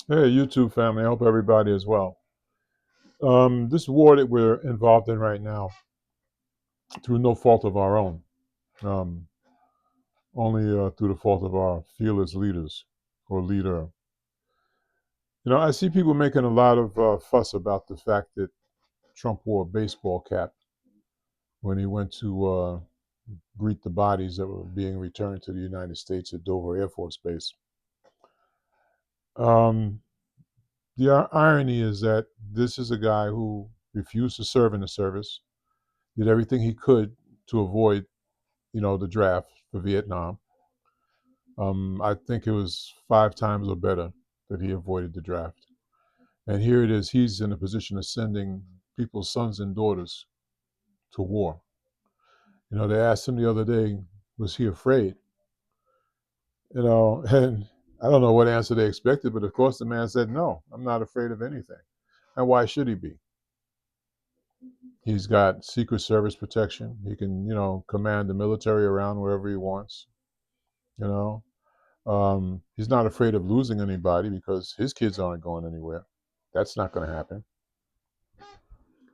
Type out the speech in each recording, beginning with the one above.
Hey, YouTube family. I hope everybody is well. This war that we're involved in right now, through no fault of our own, um, only through the fault of our fearless leaders or leader. I see people making a lot of fuss about the fact that Trump wore a baseball cap when he went to greet the bodies that were being returned to the United States at Dover Air Force Base. Um, the irony is that this is a guy who refused to serve in the service, did everything he could to avoid, the draft for Vietnam. I think it was 5 times or better that he avoided the draft. And here it is, he's in a position of sending people's sons and daughters to war. They asked him the other day, was he afraid? And I don't know what answer they expected, but of course the man said, no, I'm not afraid of anything. And why should he be? He's got Secret Service protection. He can, command the military around wherever he wants. You know, he's not afraid of losing anybody because his kids aren't going anywhere. That's not going to happen.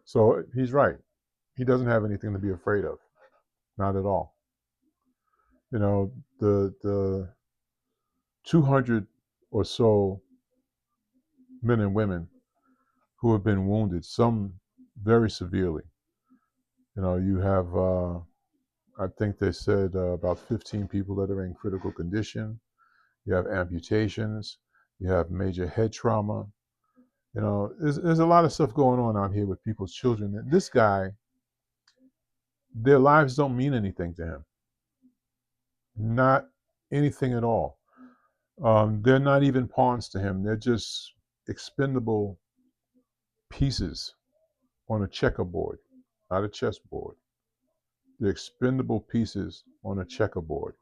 So he's right. He doesn't have anything to be afraid of. Not at all. The 200 or so men and women who have been wounded, some very severely. You have, I think they said about 15 people that are in critical condition. You have amputations. You have major head trauma. There's a lot of stuff going on out here with people's children. And this guy, their lives don't mean anything to him. Not anything at all. They're not even pawns to him. They're just expendable pieces on a checkerboard, not a chessboard. They're expendable pieces on a checkerboard.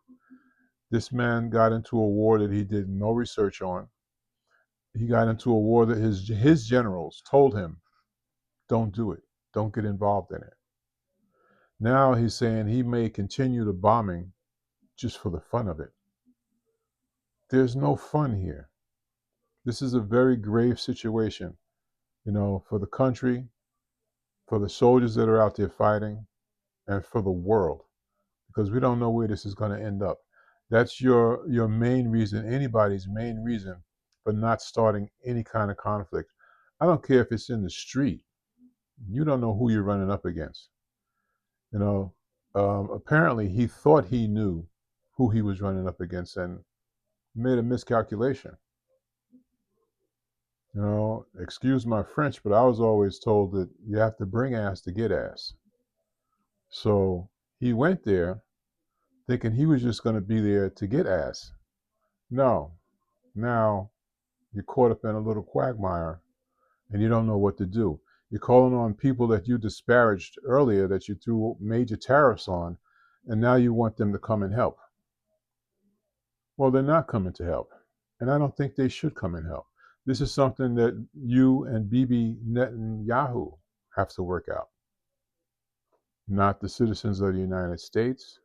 This man got into a war that he did no research on. He got into a war that his generals told him, don't do it. Don't get involved in it. Now he's saying he may continue the bombing just for the fun of it. There's no fun here. This is a very grave situation, for the country, for the soldiers that are out there fighting, and for the world, because we don't know where this is going to end up. That's your main reason, anybody's main reason for not starting any kind of conflict. I don't care if it's in the street. You don't know who you're running up against. You know, Apparently he thought he knew who he was running up against and made a miscalculation. Excuse my French, but I was always told that you have to bring ass to get ass. So he went there thinking he was just going to be there to get ass. No, now you're caught up in a little quagmire and you don't know what to do. You're calling on people that you disparaged earlier, that you threw major tariffs on, and now you want them to come and help. Well, they're not coming to help. And I don't think they should come and help. This is something that you and BeBe Nytenyaho have to work out. Not the citizens of the United States,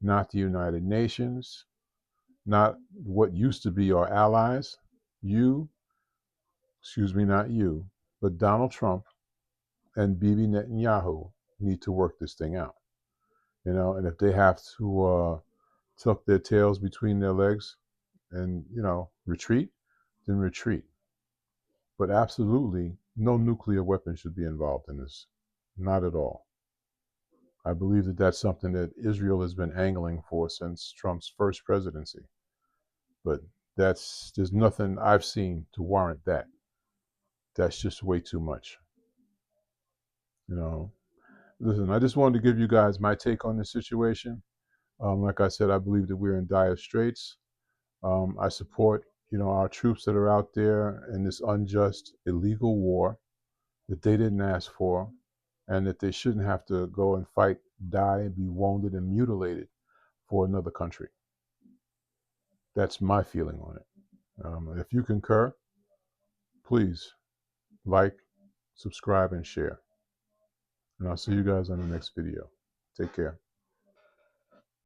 not the United Nations, not what used to be our allies. You, excuse me, not you, but Donald Trump and BeBe Netanyahu need to work this thing out. And if they have to tuck their tails between their legs and, retreat, then retreat. But absolutely no nuclear weapons should be involved in this. Not at all. I believe that that's something that Israel has been angling for since Trump's first presidency. But there's nothing I've seen to warrant that. That's just way too much. You know, Listen, I just wanted to give you guys my take on this situation. Like I said, I believe that we're in dire straits. I support, our troops that are out there in this unjust, illegal war that they didn't ask for, and that they shouldn't have to go and fight, die, and be wounded and mutilated for another country. That's my feeling on it. If you concur, please like, subscribe, and share. And I'll see you guys on the next video. Take care.